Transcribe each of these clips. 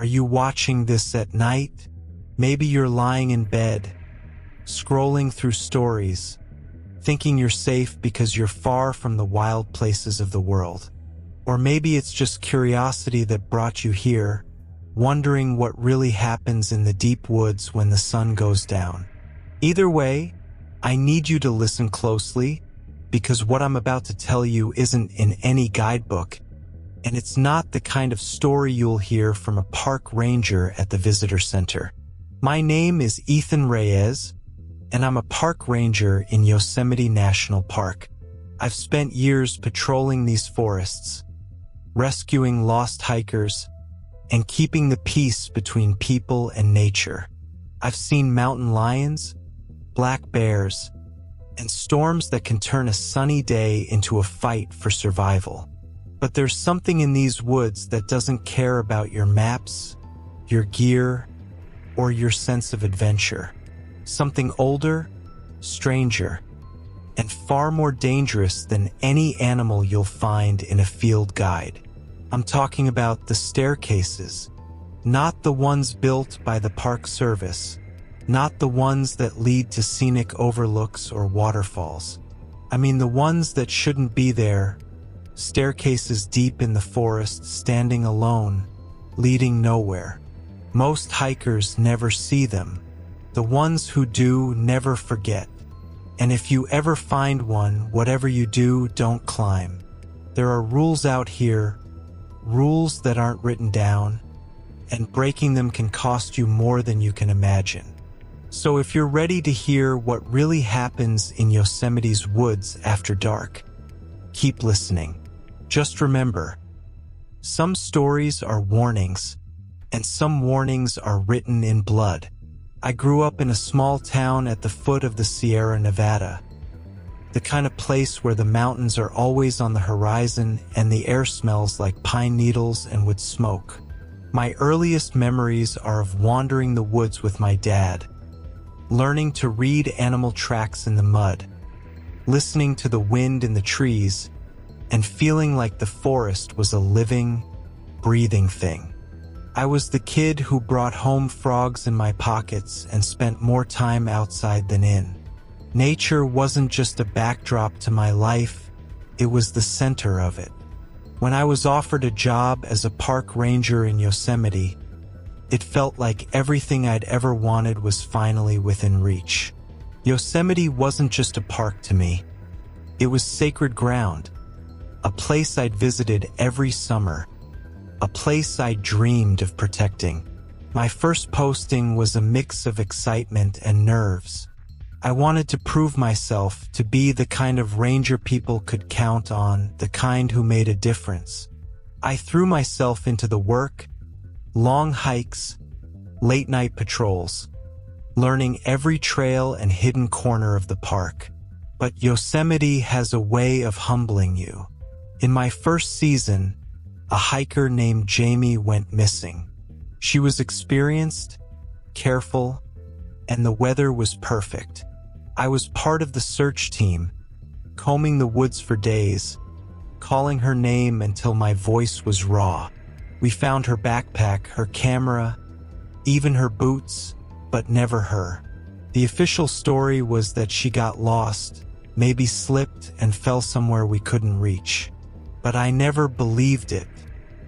Are you watching this at night? Maybe you're lying in bed, scrolling through stories, thinking you're safe because you're far from the wild places of the world. Or maybe it's just curiosity that brought you here, wondering what really happens in the deep woods when the sun goes down. Either way, I need you to listen closely, because what I'm about to tell you isn't in any guidebook, and it's not the kind of story you'll hear from a park ranger at the visitor center. My name is Ethan Reyes, and I'm a park ranger in Yosemite National Park. I've spent years patrolling these forests, rescuing lost hikers, and keeping the peace between people and nature. I've seen mountain lions, black bears, and storms that can turn a sunny day into a fight for survival. But there's something in these woods that doesn't care about your maps, your gear, or your sense of adventure. Something older, stranger, and far more dangerous than any animal you'll find in a field guide. I'm talking about the staircases, not the ones built by the Park Service, not the ones that lead to scenic overlooks or waterfalls. I mean the ones that shouldn't be there, staircases deep in the forest, standing alone, leading nowhere. Most hikers never see them. The ones who do never forget. And if you ever find one, whatever you do, don't climb. There are rules out here, rules that aren't written down, and breaking them can cost you more than you can imagine. So if you're ready to hear what really happens in Yosemite's woods after dark, keep listening. Just remember, some stories are warnings, and some warnings are written in blood. I grew up in a small town at the foot of the Sierra Nevada, the kind of place where the mountains are always on the horizon and the air smells like pine needles and wood smoke. My earliest memories are of wandering the woods with my dad, learning to read animal tracks in the mud, listening to the wind in the trees, and feeling like the forest was a living, breathing thing. I was the kid who brought home frogs in my pockets and spent more time outside than in. Nature wasn't just a backdrop to my life, it was the center of it. When I was offered a job as a park ranger in Yosemite, it felt like everything I'd ever wanted was finally within reach. Yosemite wasn't just a park to me. It was sacred ground, a place I'd visited every summer, a place I dreamed of protecting. My first posting was a mix of excitement and nerves. I wanted to prove myself to be the kind of ranger people could count on, the kind who made a difference. I threw myself into the work, long hikes, late-night patrols, learning every trail and hidden corner of the park. But Yosemite has a way of humbling you. In my first season, a hiker named Jamie went missing. She was experienced, careful, and the weather was perfect. I was part of the search team, combing the woods for days, calling her name until my voice was raw. We found her backpack, her camera, even her boots, but never her. The official story was that she got lost, maybe slipped and fell somewhere we couldn't reach. But I never believed it.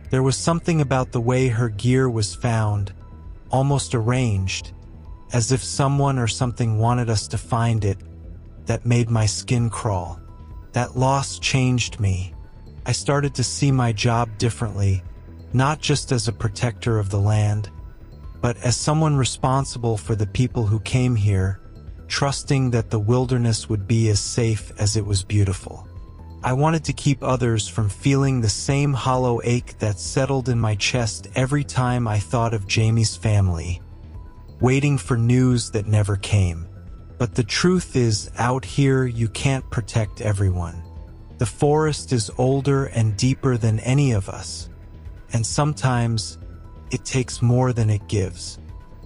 There was something about the way her gear was found, almost arranged, as if someone or something wanted us to find it, that made my skin crawl. That loss changed me. I started to see my job differently, not just as a protector of the land, but as someone responsible for the people who came here, trusting that the wilderness would be as safe as it was beautiful. I wanted to keep others from feeling the same hollow ache that settled in my chest every time I thought of Jamie's family, waiting for news that never came. But the truth is, out here you can't protect everyone. The forest is older and deeper than any of us, and sometimes it takes more than it gives.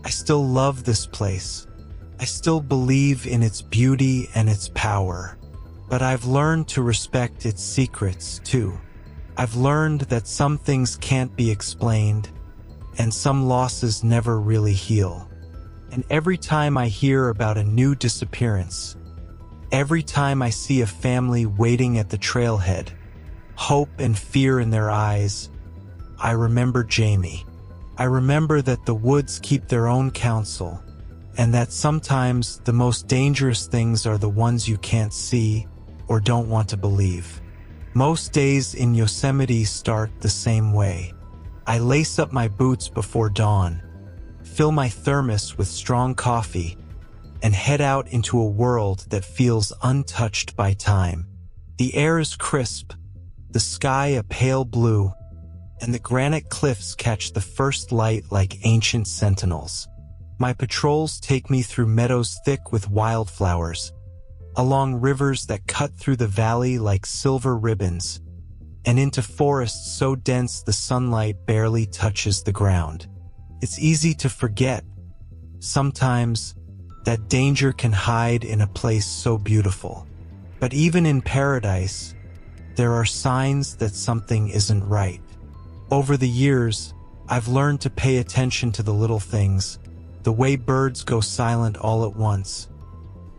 I still love this place. I still believe in its beauty and its power. But I've learned to respect its secrets, too. I've learned that some things can't be explained, and some losses never really heal. And every time I hear about a new disappearance, every time I see a family waiting at the trailhead, hope and fear in their eyes, I remember Jamie. I remember that the woods keep their own counsel, and that sometimes the most dangerous things are the ones you can't see or don't want to believe. Most days in Yosemite start the same way. I lace up my boots before dawn, fill my thermos with strong coffee, and head out into a world that feels untouched by time. The air is crisp, the sky a pale blue, and the granite cliffs catch the first light like ancient sentinels. My patrols take me through meadows thick with wildflowers, along rivers that cut through the valley like silver ribbons, and into forests so dense the sunlight barely touches the ground. It's easy to forget, sometimes, that danger can hide in a place so beautiful. But even in paradise, there are signs that something isn't right. Over the years, I've learned to pay attention to the little things, the way birds go silent all at once,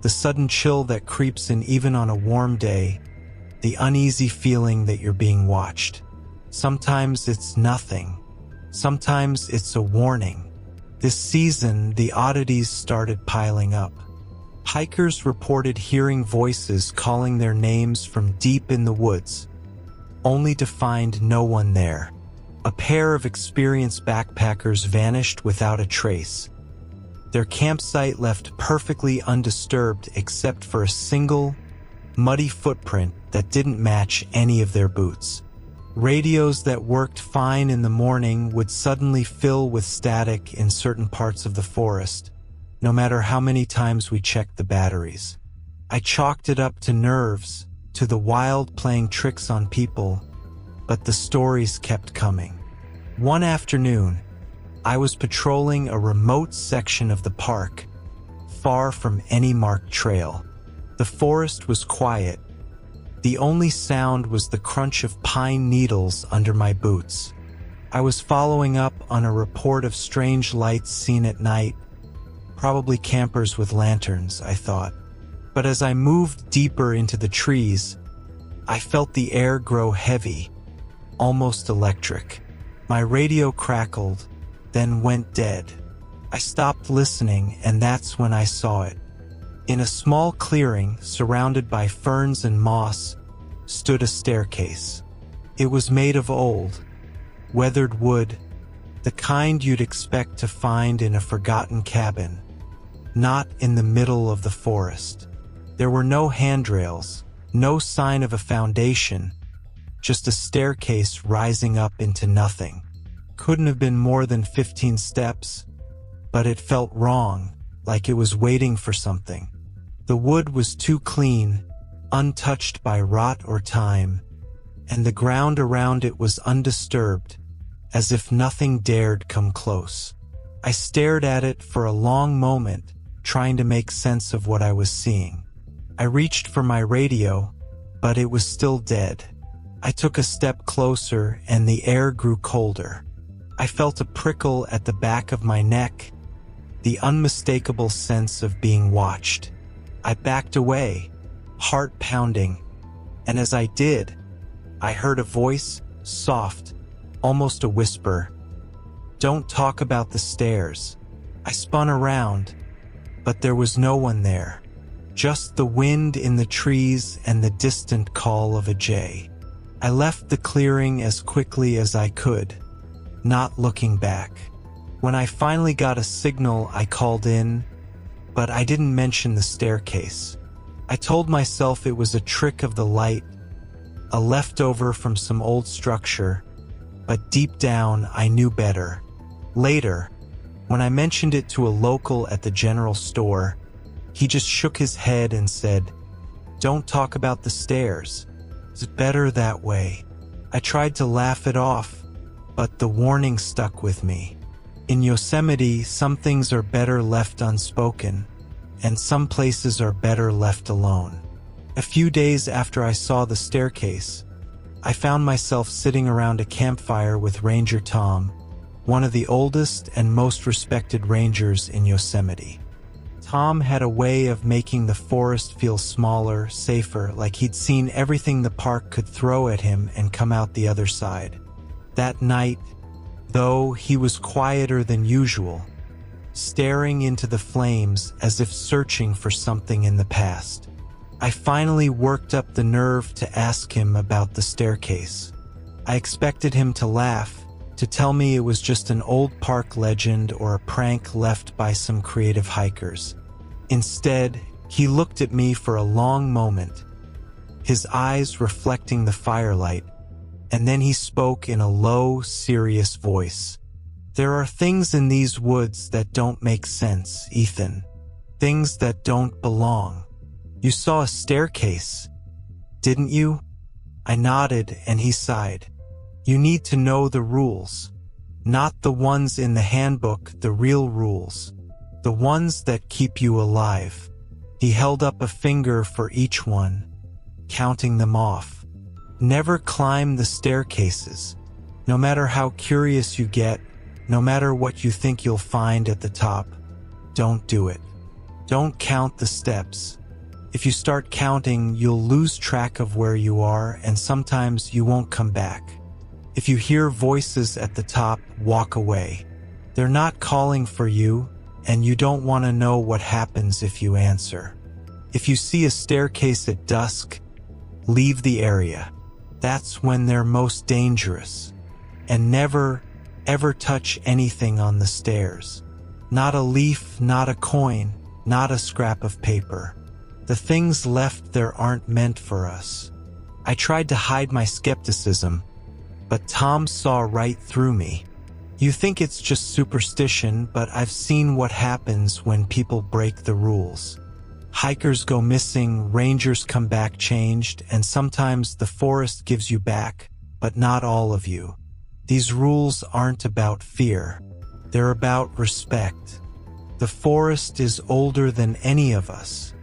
the sudden chill that creeps in even on a warm day, the uneasy feeling that you're being watched. Sometimes it's nothing. Sometimes it's a warning. This season, the oddities started piling up. Hikers reported hearing voices calling their names from deep in the woods, only to find no one there. A pair of experienced backpackers vanished without a trace, their campsite left perfectly undisturbed except for a single, muddy footprint that didn't match any of their boots. Radios that worked fine in the morning would suddenly fill with static in certain parts of the forest, no matter how many times we checked the batteries. I chalked it up to nerves, to the wild playing tricks on people, but the stories kept coming. One afternoon, I was patrolling a remote section of the park, far from any marked trail. The forest was quiet. The only sound was the crunch of pine needles under my boots. I was following up on a report of strange lights seen at night, probably campers with lanterns, I thought. But as I moved deeper into the trees, I felt the air grow heavy, almost electric. My radio crackled, then went dead. I stopped listening, and that's when I saw it. In a small clearing, surrounded by ferns and moss, stood a staircase. It was made of old, weathered wood, the kind you'd expect to find in a forgotten cabin, not in the middle of the forest. There were no handrails, no sign of a foundation, just a staircase rising up into nothing. Couldn't have been more than 15 steps, but it felt wrong, like it was waiting for something. The wood was too clean, untouched by rot or time, and the ground around it was undisturbed, as if nothing dared come close. I stared at it for a long moment, trying to make sense of what I was seeing. I reached for my radio, but it was still dead. I took a step closer, and the air grew colder. I felt a prickle at the back of my neck, the unmistakable sense of being watched. I backed away, heart pounding, and as I did, I heard a voice, soft, almost a whisper. "Don't talk about the stairs." I spun around, but there was no one there, just the wind in the trees and the distant call of a jay. I left the clearing as quickly as I could, not looking back. When I finally got a signal, I called in, but I didn't mention the staircase. I told myself it was a trick of the light, a leftover from some old structure, but deep down I knew better. Later, when I mentioned it to a local at the general store, he just shook his head and said, "Don't talk about the stairs. It's better that way." I tried to laugh it off, but the warning stuck with me. In Yosemite, some things are better left unspoken, and some places are better left alone. A few days after I saw the staircase, I found myself sitting around a campfire with Ranger Tom, one of the oldest and most respected rangers in Yosemite. Tom had a way of making the forest feel smaller, safer, like he'd seen everything the park could throw at him and come out the other side. That night, though, he was quieter than usual, staring into the flames as if searching for something in the past. I finally worked up the nerve to ask him about the staircase. I expected him to laugh, to tell me it was just an old park legend or a prank left by some creative hikers. Instead, he looked at me for a long moment, his eyes reflecting the firelight, and then he spoke in a low, serious voice. "There are things in these woods that don't make sense, Ethan. Things that don't belong. You saw a staircase, didn't you?" I nodded and he sighed. "You need to know the rules. Not the ones in the handbook, the real rules. The ones that keep you alive." He held up a finger for each one, counting them off. "Never climb the staircases. No matter how curious you get, no matter what you think you'll find at the top, don't do it. Don't count the steps. If you start counting, you'll lose track of where you are, and sometimes you won't come back. If you hear voices at the top, walk away. They're not calling for you, and you don't want to know what happens if you answer. If you see a staircase at dusk, leave the area. That's when they're most dangerous. And never, ever touch anything on the stairs. Not a leaf, not a coin, not a scrap of paper. The things left there aren't meant for us." I tried to hide my skepticism, but Tom saw right through me. "You think it's just superstition, but I've seen what happens when people break the rules. Hikers go missing, rangers come back changed, and sometimes the forest gives you back, but not all of you. These rules aren't about fear. They're about respect. The forest is older than any of us,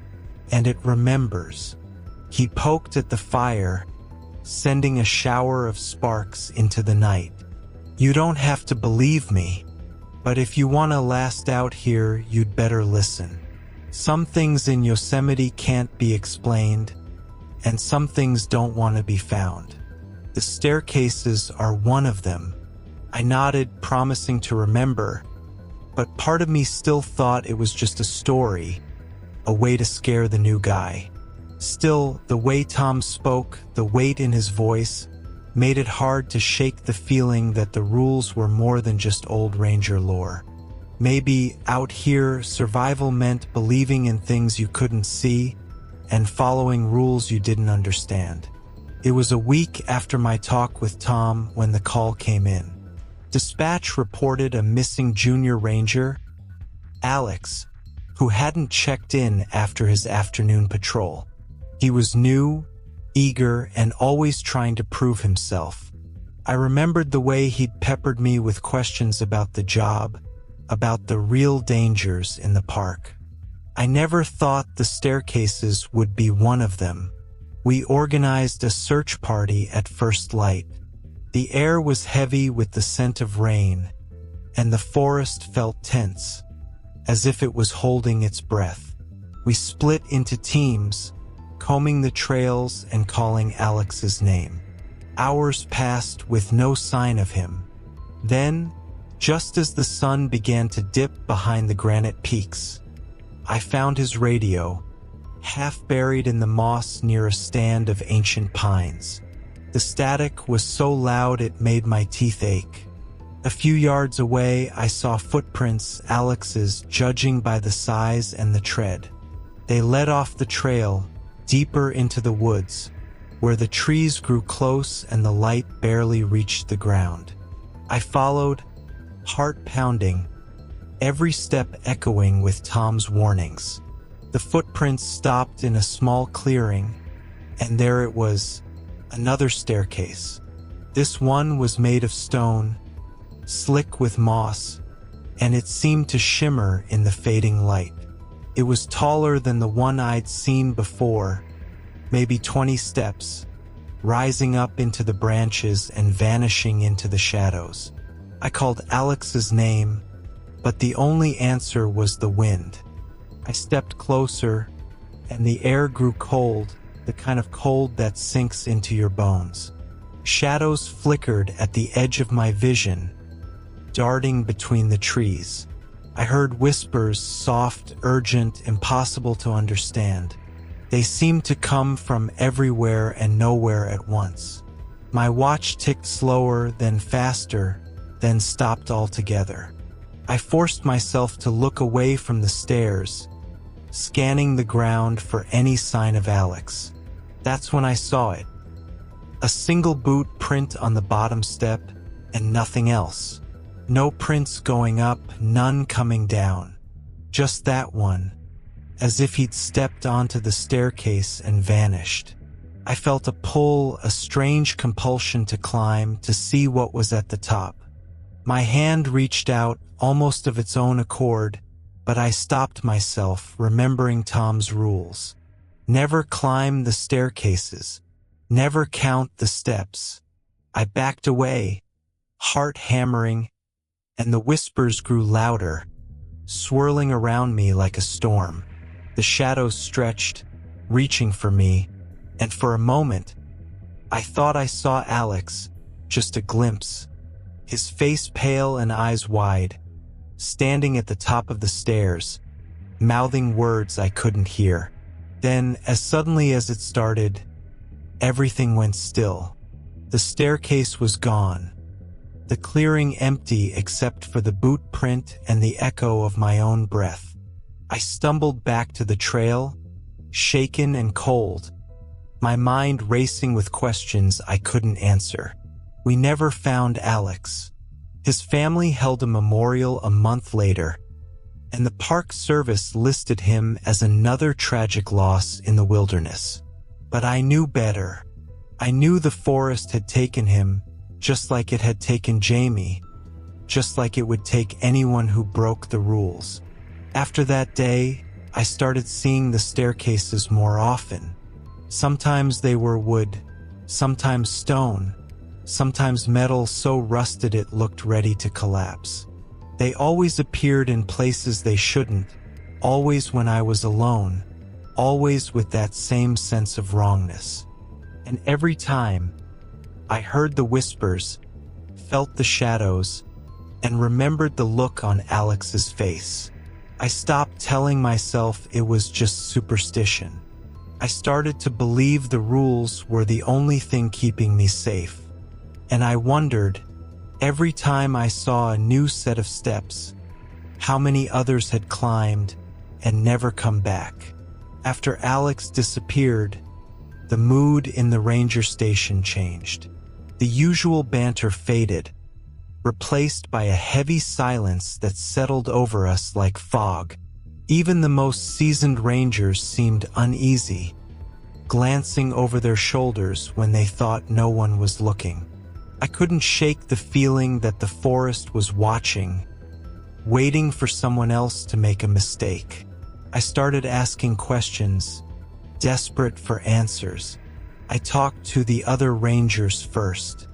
and it remembers." He poked at the fire, sending a shower of sparks into the night. "You don't have to believe me, but if you want to last out here, you'd better listen. Some things in Yosemite can't be explained, and some things don't want to be found. The staircases are one of them." I nodded, promising to remember, but part of me still thought it was just a story, a way to scare the new guy. Still, the way Tom spoke, the weight in his voice, made it hard to shake the feeling that the rules were more than just old ranger lore. Maybe out here, survival meant believing in things you couldn't see and following rules you didn't understand. It was a week after my talk with Tom when the call came in. Dispatch reported a missing junior ranger, Alex, who hadn't checked in after his afternoon patrol. He was new, eager, and always trying to prove himself. I remembered the way he'd peppered me with questions about the job, about the real dangers in the park. I never thought the staircases would be one of them. We organized a search party at first light. The air was heavy with the scent of rain, and the forest felt tense, as if it was holding its breath. We split into teams, combing the trails and calling Alex's name. Hours passed with no sign of him. Then, just as the sun began to dip behind the granite peaks, I found his radio, half buried in the moss near a stand of ancient pines. The static was so loud it made my teeth ache. A few yards away, I saw footprints, Alex's, judging by the size and the tread. They led off the trail, deeper into the woods, where the trees grew close and the light barely reached the ground. I followed, heart pounding, every step echoing with Tom's warnings. The footprints stopped in a small clearing, and there it was, another staircase. This one was made of stone, slick with moss, and it seemed to shimmer in the fading light. It was taller than the one I'd seen before, maybe 20 steps, rising up into the branches and vanishing into the shadows. I called Alex's name, but the only answer was the wind. I stepped closer, and the air grew cold, the kind of cold that sinks into your bones. Shadows flickered at the edge of my vision, darting between the trees. I heard whispers, soft, urgent, impossible to understand. They seemed to come from everywhere and nowhere at once. My watch ticked slower, then faster, then stopped altogether. I forced myself to look away from the stairs, scanning the ground for any sign of Alex. That's when I saw it. A single boot print on the bottom step, and nothing else. No prints going up, none coming down. Just that one, as if he'd stepped onto the staircase and vanished. I felt a pull, a strange compulsion to climb, to see what was at the top. My hand reached out, almost of its own accord, but I stopped myself, remembering Tom's rules. Never climb the staircases. Never count the steps. I backed away, heart hammering, and the whispers grew louder, swirling around me like a storm. The shadows stretched, reaching for me, and for a moment, I thought I saw Alex, just a glimpse. His face pale and eyes wide, standing at the top of the stairs, mouthing words I couldn't hear. Then, as suddenly as it started, everything went still. The staircase was gone, the clearing empty except for the boot print and the echo of my own breath. I stumbled back to the trail, shaken and cold, my mind racing with questions I couldn't answer. We never found Alex. His family held a memorial a month later, and the Park Service listed him as another tragic loss in the wilderness. But I knew better. I knew the forest had taken him, just like it had taken Jamie, just like it would take anyone who broke the rules. After that day, I started seeing the staircases more often. Sometimes they were wood, sometimes stone, sometimes metal so rusted it looked ready to collapse. They always appeared in places they shouldn't, always when I was alone, always with that same sense of wrongness. And every time, I heard the whispers, felt the shadows, and remembered the look on Alex's face. I stopped telling myself it was just superstition. I started to believe the rules were the only thing keeping me safe. And I wondered, every time I saw a new set of steps, how many others had climbed and never come back. After Alex disappeared, the mood in the ranger station changed. The usual banter faded, replaced by a heavy silence that settled over us like fog. Even the most seasoned rangers seemed uneasy, glancing over their shoulders when they thought no one was looking. I couldn't shake the feeling that the forest was watching, waiting for someone else to make a mistake. I started asking questions, desperate for answers. I talked to the other rangers first.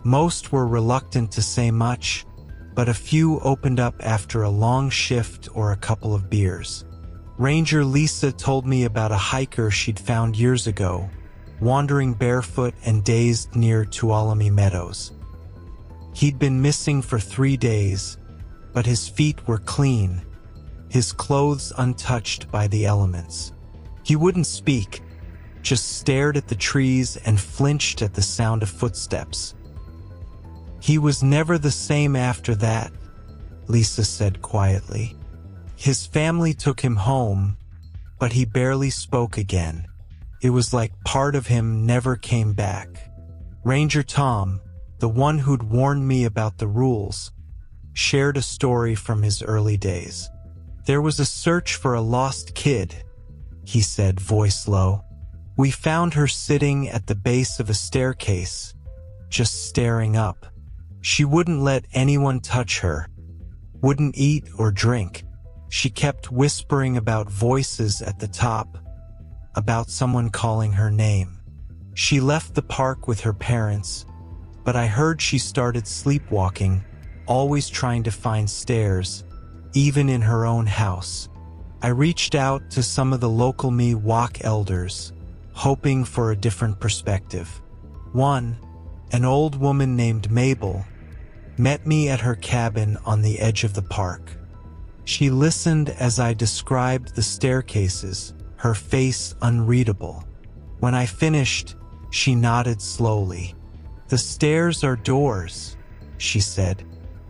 Most were reluctant to say much, but a few opened up after a long shift or a couple of beers. Ranger Lisa told me about a hiker she'd found years ago, wandering barefoot and dazed near Tuolumne Meadows. He'd been missing for 3 days, but his feet were clean, his clothes untouched by the elements. He wouldn't speak, just stared at the trees and flinched at the sound of footsteps. He was never the same after that, Lisa said quietly. His family took him home, but he barely spoke again. It was like part of him never came back. Ranger Tom, the one who'd warned me about the rules, shared a story from his early days. There was a search for a lost kid, he said, voice low. We found her sitting at the base of a staircase, just staring up. She wouldn't let anyone touch her, wouldn't eat or drink. She kept whispering about voices at the top, about someone calling her name. She left the park with her parents, but I heard she started sleepwalking, always trying to find stairs, even in her own house. I reached out to some of the local Miwok elders, hoping for a different perspective. One, an old woman named Mabel, met me at her cabin on the edge of the park. She listened as I described the staircases, her face unreadable. When I finished, she nodded slowly. "The stairs are doors," she said.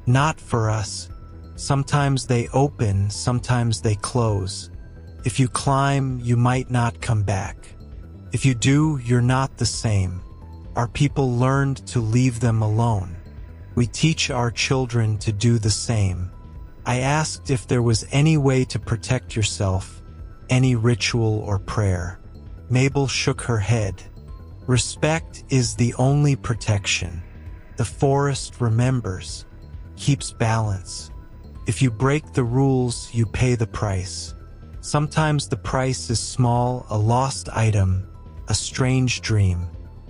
"Not for us. Sometimes they open, sometimes they close. If you climb, you might not come back. If you do, you're not the same. Our people learned to leave them alone. We teach our children to do the same." I asked if there was any way to protect yourself, any ritual or prayer. Mabel shook her head. "Respect is the only protection. The forest remembers, keeps balance. If you break the rules, you pay the price. Sometimes the price is small, a lost item, a strange dream.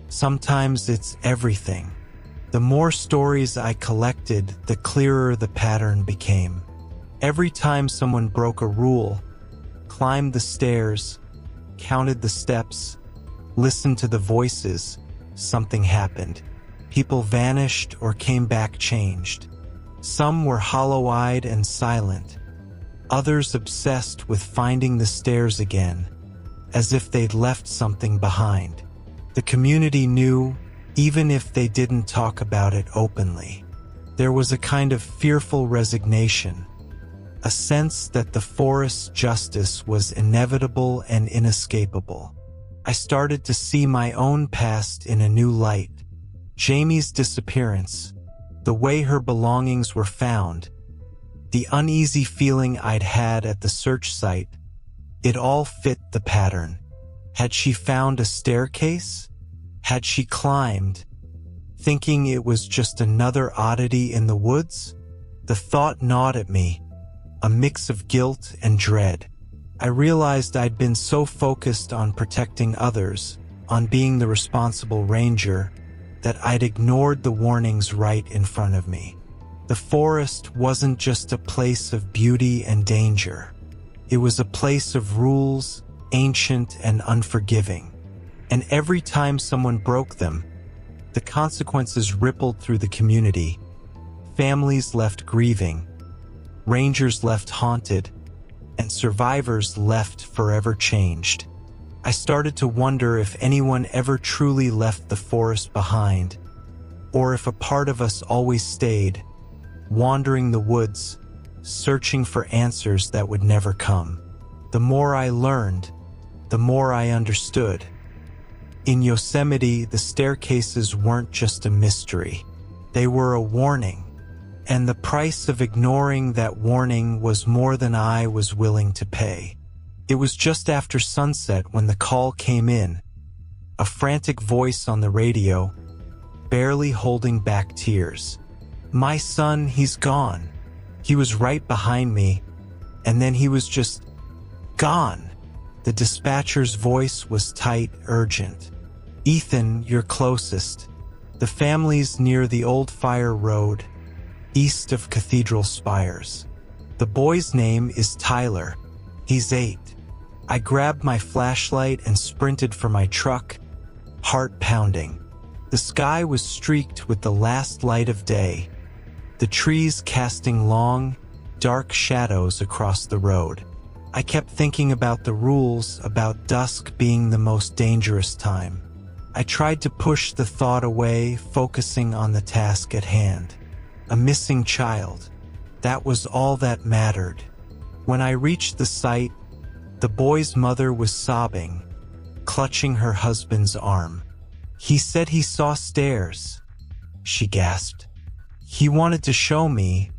Sometimes it's everything." The more stories I collected, the clearer the pattern became. Every time someone broke a rule, climbed the stairs, counted the steps, listened to the voices, something happened. People vanished or came back changed. Some were hollow-eyed and silent, others obsessed with finding the stairs again, as if they'd left something behind. The community knew, even if they didn't talk about it openly. There was a kind of fearful resignation, a sense that the forest's justice was inevitable and inescapable. I started to see my own past in a new light. Jamie's disappearance, the way her belongings were found, the uneasy feeling I'd had at the search site, it all fit the pattern. Had she found a staircase? Had she climbed, thinking it was just another oddity in the woods? The thought gnawed at me, a mix of guilt and dread. I realized I'd been so focused on protecting others, on being the responsible ranger, that I'd ignored the warnings right in front of me. The forest wasn't just a place of beauty and danger. It was a place of rules, ancient and unforgiving. And every time someone broke them, the consequences rippled through the community. Families left grieving, rangers left haunted, and survivors left forever changed. I started to wonder if anyone ever truly left the forest behind, or if a part of us always stayed, wandering the woods, searching for answers that would never come. The more I learned, the more I understood. In Yosemite, the staircases weren't just a mystery. They were a warning, and the price of ignoring that warning was more than I was willing to pay. It was just after sunset when the call came in, a frantic voice on the radio, barely holding back tears. "My son, he's gone. He was right behind me, and then he was just gone." The dispatcher's voice was tight, urgent. "Ethan, you're closest. The family's near the old fire road, east of Cathedral Spires. The boy's name is Tyler. He's 8. I grabbed my flashlight and sprinted for my truck, heart pounding. The sky was streaked with the last light of day, the trees casting long, dark shadows across the road. I kept thinking about the rules, about dusk being the most dangerous time. I tried to push the thought away, focusing on the task at hand. A missing child. That was all that mattered. When I reached the site, the boy's mother was sobbing, clutching her husband's arm. "He said he saw stairs," she gasped. "He wanted to show me,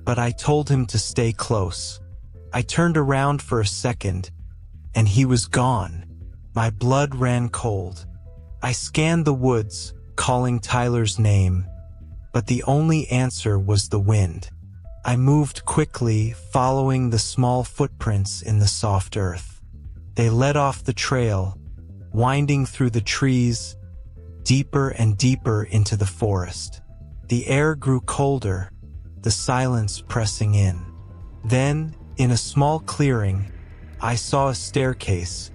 but I told him to stay close." I turned around for a second, and he was gone. My blood ran cold. I scanned the woods, calling Tyler's name, but the only answer was the wind. I moved quickly, following the small footprints in the soft earth. They led off the trail, winding through the trees, deeper and deeper into the forest. The air grew colder, the silence pressing in. Then, in a small clearing, I saw a staircase,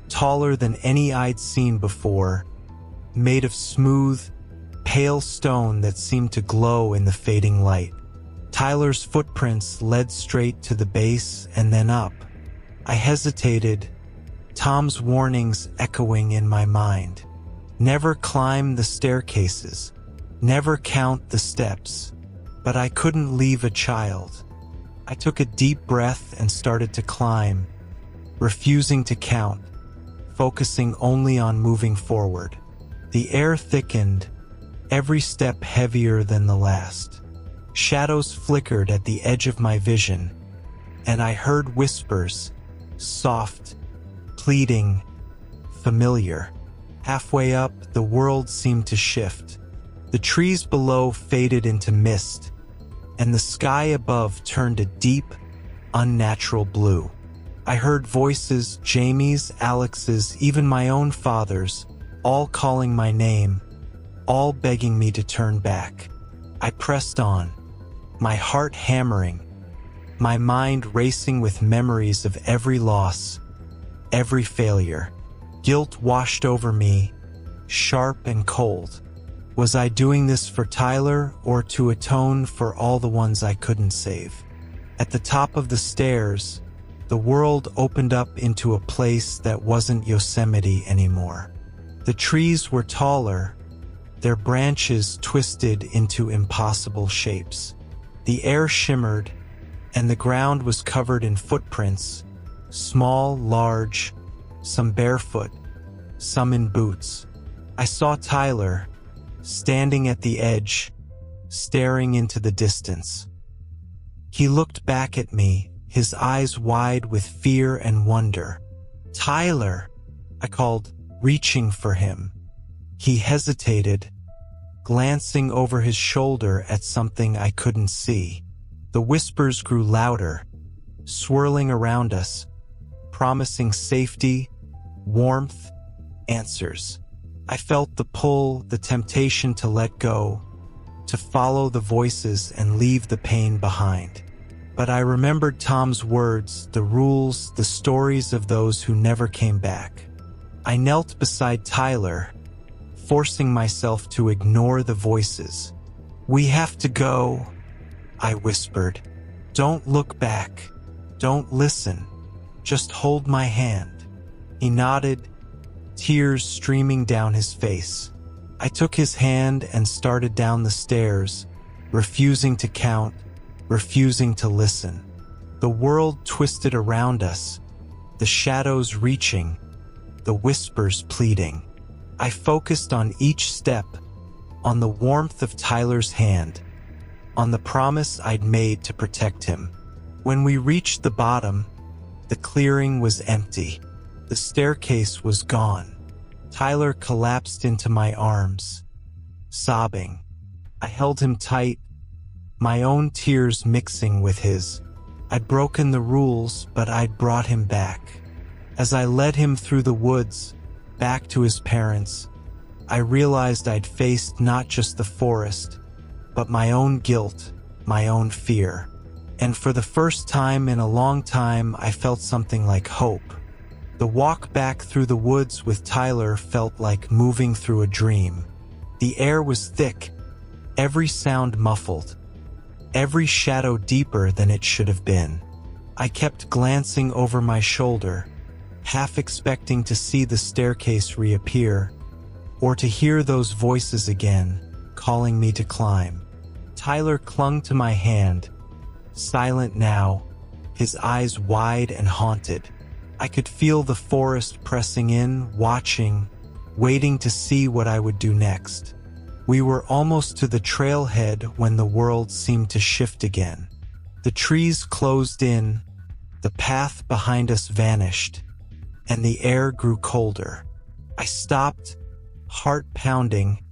taller than any I'd seen before, made of smooth, pale stone that seemed to glow in the fading light. Tyler's footprints led straight to the base and then up. I hesitated, Tom's warnings echoing in my mind. Never climb the staircases, never count the steps. But I couldn't leave a child. I took a deep breath and started to climb, refusing to count, focusing only on moving forward. The air thickened, every step heavier than the last. Shadows flickered at the edge of my vision, and I heard whispers, soft, pleading, familiar. Halfway up, the world seemed to shift. The trees below faded into mist, and the sky above turned a deep, unnatural blue. I heard voices, Jamie's, Alex's, even my own father's, all calling my name, all begging me to turn back. I pressed on, my heart hammering, my mind racing with memories of every loss, every failure. Guilt washed over me, sharp and cold. Was I doing this for Tyler or to atone for all the ones I couldn't save? At the top of the stairs, the world opened up into a place that wasn't Yosemite anymore. The trees were taller, their branches twisted into impossible shapes. The air shimmered, and the ground was covered in footprints, small, large, some barefoot, some in boots. I saw Tyler, standing at the edge, staring into the distance. He looked back at me, his eyes wide with fear and wonder. "Tyler," I called, reaching for him. He hesitated, glancing over his shoulder at something I couldn't see. The whispers grew louder, swirling around us, promising safety, warmth, answers. I felt the pull, the temptation to let go, to follow the voices and leave the pain behind. But I remembered Tom's words, the rules, the stories of those who never came back. I knelt beside Tyler, forcing myself to ignore the voices. "We have to go," I whispered. "Don't look back. Don't listen. Just hold my hand." He nodded, tears streaming down his face. I took his hand and started down the stairs, refusing to count, refusing to listen. The world twisted around us, the shadows reaching, the whispers pleading. I focused on each step, on the warmth of Tyler's hand, on the promise I'd made to protect him. When we reached the bottom, the clearing was empty. The staircase was gone. Tyler collapsed into my arms, sobbing. I held him tight, my own tears mixing with his. I'd broken the rules, but I'd brought him back. As I led him through the woods, back to his parents, I realized I'd faced not just the forest, but my own guilt, my own fear. And for the first time in a long time, I felt something like hope. The walk back through the woods with Tyler felt like moving through a dream. The air was thick, every sound muffled, every shadow deeper than it should have been. I kept glancing over my shoulder, half expecting to see the staircase reappear, or to hear those voices again, calling me to climb. Tyler clung to my hand, silent now, his eyes wide and haunted. I could feel the forest pressing in, watching, waiting to see what I would do next. We were almost to the trailhead when the world seemed to shift again. The trees closed in, the path behind us vanished, and the air grew colder. I stopped, heart pounding,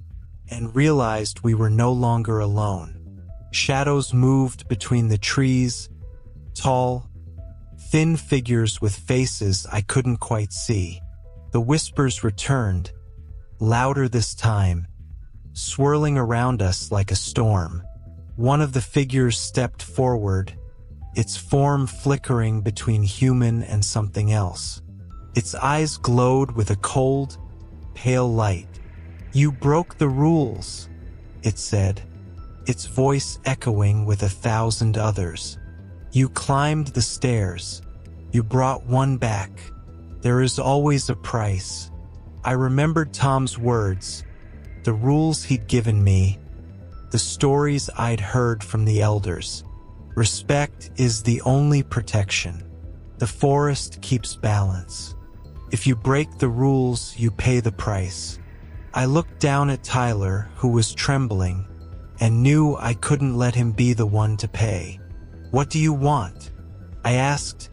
and realized we were no longer alone. Shadows moved between the trees, tall, thin figures with faces I couldn't quite see. The whispers returned, louder this time, swirling around us like a storm. One of the figures stepped forward, its form flickering between human and something else. Its eyes glowed with a cold, pale light. "You broke the rules," it said, its voice echoing with 1,000 others. "You climbed the stairs. You brought one back. There is always a price." I remembered Tom's words, the rules he'd given me, the stories I'd heard from the elders. Respect is the only protection. The forest keeps balance. If you break the rules, you pay the price. I looked down at Tyler, who was trembling, and knew I couldn't let him be the one to pay. "What do you want?" I asked,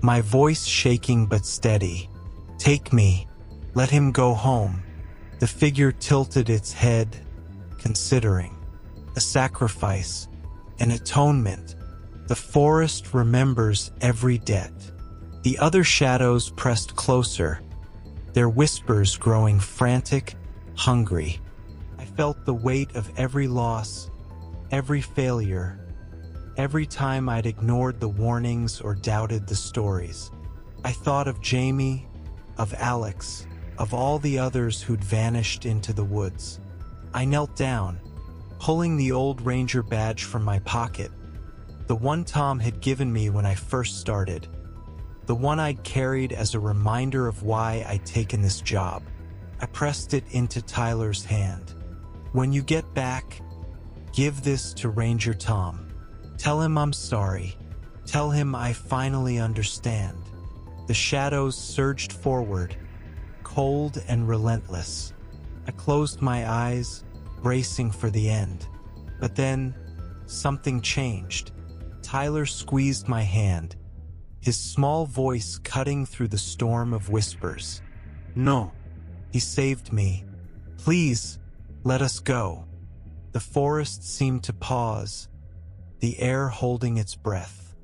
my voice shaking but steady. "Take me. Let him go home." The figure tilted its head, considering. "A sacrifice, an atonement. The forest remembers every debt." The other shadows pressed closer, their whispers growing frantic, hungry. I felt the weight of every loss, every failure, every time I'd ignored the warnings or doubted the stories. I thought of Jamie, of Alex, of all the others who'd vanished into the woods. I knelt down, pulling the old ranger badge from my pocket, the one Tom had given me when I first started, the one I'd carried as a reminder of why I'd taken this job. I pressed it into Tyler's hand. "When you get back, give this to Ranger Tom. Tell him I'm sorry. Tell him I finally understand." The shadows surged forward, cold and relentless. I closed my eyes, bracing for the end. But then, something changed. Tyler squeezed my hand, his small voice cutting through the storm of whispers. "No." He saved me. "Please, let us go." The forest seemed to pause, the air holding its breath.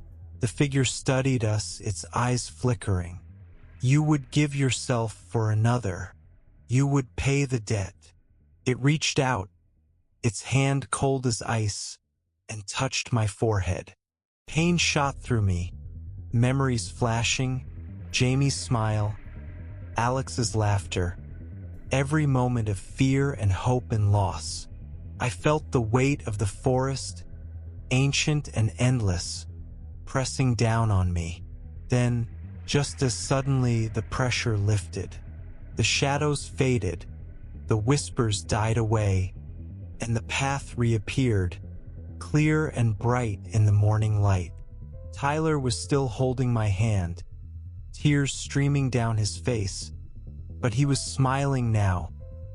The figure studied us, its eyes flickering. "You would give yourself for another. You would pay the debt." It reached out, its hand cold as ice, and touched my forehead. Pain shot through me, memories flashing, Jamie's smile, Alex's laughter, every moment of fear and hope and loss. I felt the weight of the forest, ancient and endless, pressing down on me. Then, just as suddenly, the pressure lifted. The shadows faded, the whispers died away, and the path reappeared, clear and bright in the morning light. Tyler was still holding my hand, tears streaming down his face, but he was smiling now,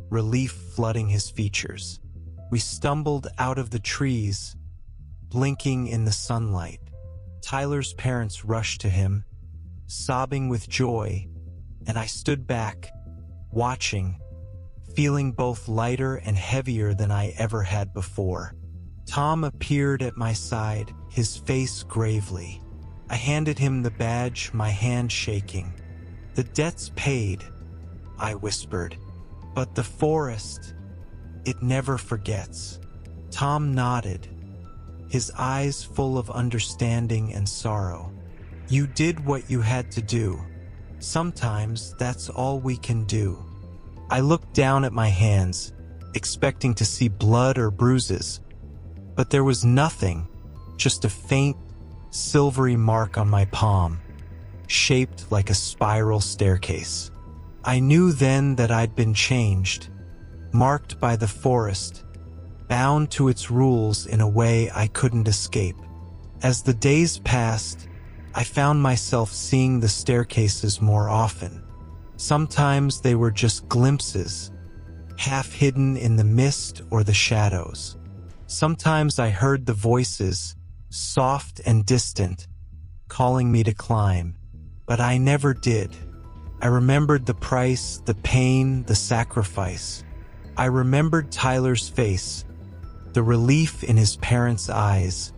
relief flooding his features. We stumbled out of the trees, blinking in the sunlight. Tyler's parents rushed to him, sobbing with joy, and I stood back, watching, feeling both lighter and heavier than I ever had before. Tom appeared at my side, his face gravely. I handed him the badge, my hand shaking. "The debt's paid," I whispered. "But the forest, it never forgets." Tom nodded, his eyes full of understanding and sorrow. "You did what you had to do. Sometimes that's all we can do." I looked down at my hands, expecting to see blood or bruises, but there was nothing, just a faint, silvery mark on my palm, shaped like a spiral staircase. I knew then that I'd been changed, marked by the forest, bound to its rules in a way I couldn't escape. As the days passed, I found myself seeing the staircases more often. Sometimes they were just glimpses, half hidden in the mist or the shadows. Sometimes I heard the voices, soft and distant, calling me to climb, but I never did. I remembered the price, the pain, the sacrifice. I remembered Tyler's face, the relief in his parents' eyes,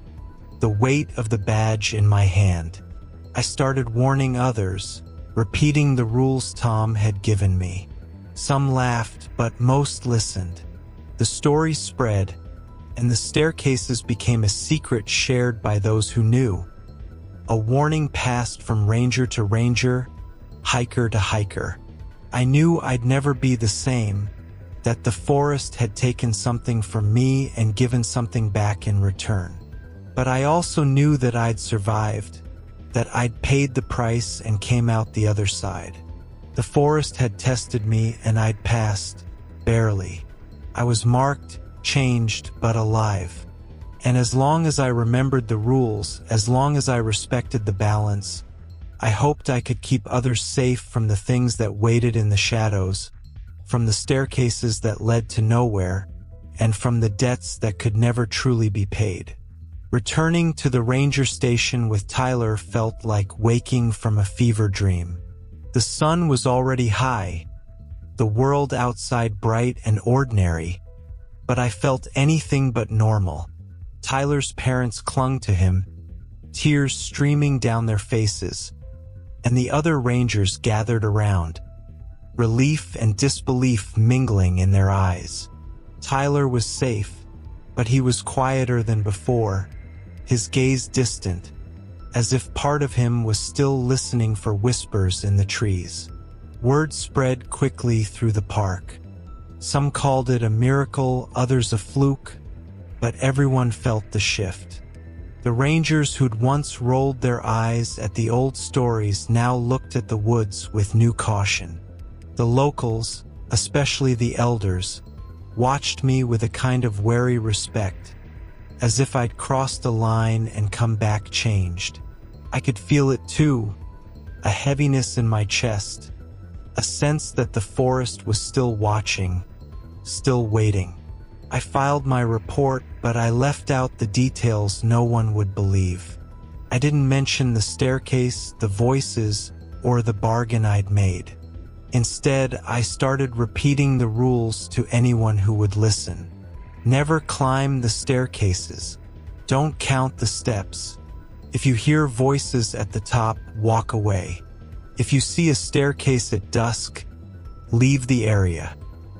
the weight of the badge in my hand. I started warning others, repeating the rules Tom had given me. Some laughed, but most listened. The story spread, and the staircases became a secret shared by those who knew. A warning passed from ranger to ranger, hiker to hiker. I knew I'd never be the same, that the forest had taken something from me and given something back in return. But I also knew that I'd survived, that I'd paid the price and came out the other side. The forest had tested me and I'd passed, barely. I was marked, changed, but alive. And as long as I remembered the rules, as long as I respected the balance, I hoped I could keep others safe from the things that waited in the shadows, from the staircases that led to nowhere, and from the debts that could never truly be paid. Returning to the ranger station with Tyler felt like waking from a fever dream. The sun was already high, the world outside bright and ordinary, but I felt anything but normal. Tyler's parents clung to him, tears streaming down their faces, and the other rangers gathered around, relief and disbelief mingling in their eyes. Tyler was safe, but he was quieter than before, his gaze distant, as if part of him was still listening for whispers in the trees. Word spread quickly through the park. Some called it a miracle, others a fluke, but everyone felt the shift. The rangers who'd once rolled their eyes at the old stories now looked at the woods with new caution. The locals, especially the elders, watched me with a kind of wary respect, as if I'd crossed a line and come back changed. I could feel it too, a heaviness in my chest, a sense that the forest was still watching, still waiting. I filed my report, but I left out the details no one would believe. I didn't mention the staircase, the voices, or the bargain I'd made. Instead, I started repeating the rules to anyone who would listen. Never climb the staircases. Don't count the steps. If you hear voices at the top, walk away. If you see a staircase at dusk, leave the area.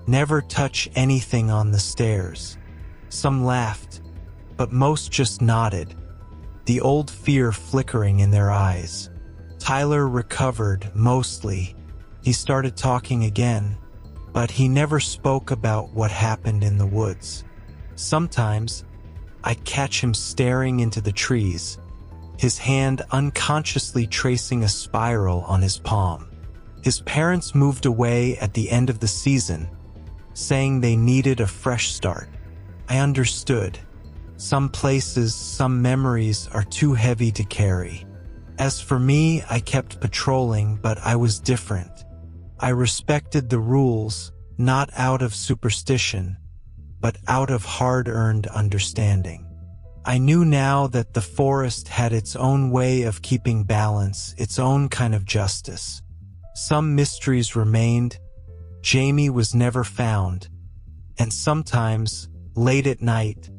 Never touch anything on the stairs. Some laughed, but most just nodded, the old fear flickering in their eyes. Tyler recovered, mostly. He started talking again, but he never spoke about what happened in the woods. Sometimes, I'd catch him staring into the trees, his hand unconsciously tracing a spiral on his palm. His parents moved away at the end of the season, saying they needed a fresh start. I understood. Some places, some memories are too heavy to carry. As for me, I kept patrolling, but I was different. I respected the rules, not out of superstition, but out of hard-earned understanding. I knew now that the forest had its own way of keeping balance, its own kind of justice. Some mysteries remained. Jamie was never found, and sometimes, late at night,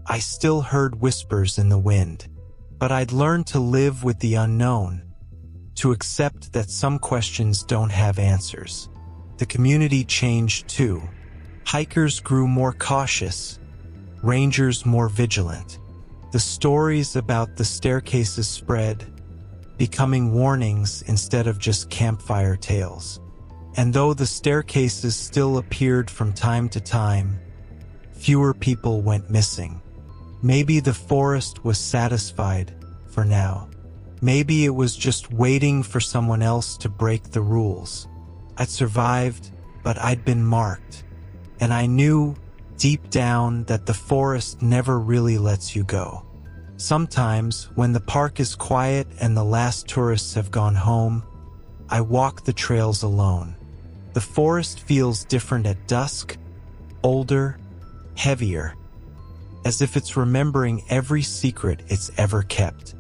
I still heard whispers in the wind. But I'd learned to live with the unknown, to accept that some questions don't have answers. The community changed too. Hikers grew more cautious, rangers more vigilant. The stories about the staircases spread, becoming warnings instead of just campfire tales. And though the staircases still appeared from time to time, fewer people went missing. Maybe the forest was satisfied for now. Maybe it was just waiting for someone else to break the rules. I'd survived, but I'd been marked. And I knew, deep down, that the forest never really lets you go. Sometimes, when the park is quiet and the last tourists have gone home, I walk the trails alone. The forest feels different at dusk, older, heavier, as if it's remembering every secret it's ever kept.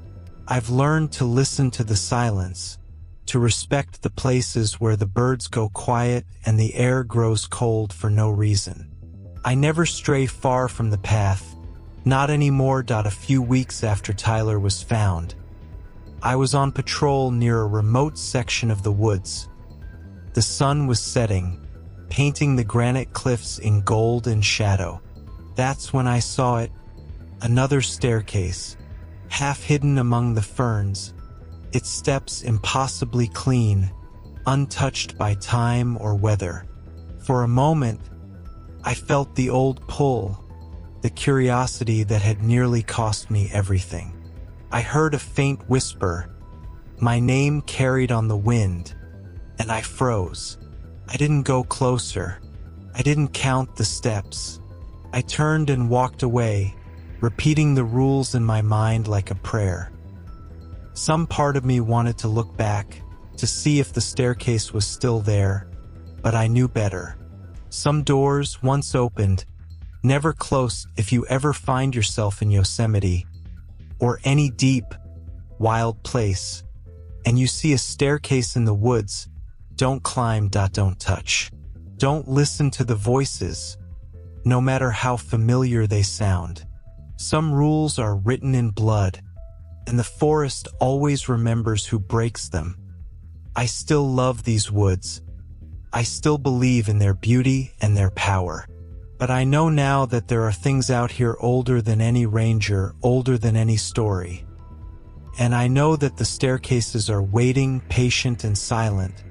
I've learned to listen to the silence, to respect the places where the birds go quiet and the air grows cold for no reason. I never stray far from the path, not anymore. A few weeks after Tyler was found, I was on patrol near a remote section of the woods. The sun was setting, painting the granite cliffs in gold and shadow. That's when I saw it, another staircase, half hidden among the ferns, its steps impossibly clean, untouched by time or weather. For a moment, I felt the old pull, the curiosity that had nearly cost me everything. I heard a faint whisper, my name carried on the wind, and I froze. I didn't go closer. I didn't count the steps. I turned and walked away, repeating the rules in my mind like a prayer. Some part of me wanted to look back, to see if the staircase was still there, but I knew better. Some doors, once opened, never closed. If you ever find yourself in Yosemite, or any deep, wild place, and you see a staircase in the woods, don't climb, don't touch. Don't listen to the voices, no matter how familiar they sound. Some rules are written in blood, and the forest always remembers who breaks them. I still love these woods. I still believe in their beauty and their power. But I know now that there are things out here older than any ranger, older than any story. And I know that the staircases are waiting, patient and silent,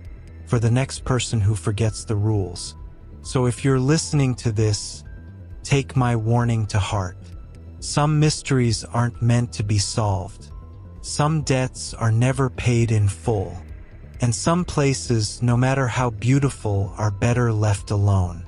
for the next person who forgets the rules. So if you're listening to this, take my warning to heart. Some mysteries aren't meant to be solved. Some debts are never paid in full. And some places, no matter how beautiful, are better left alone.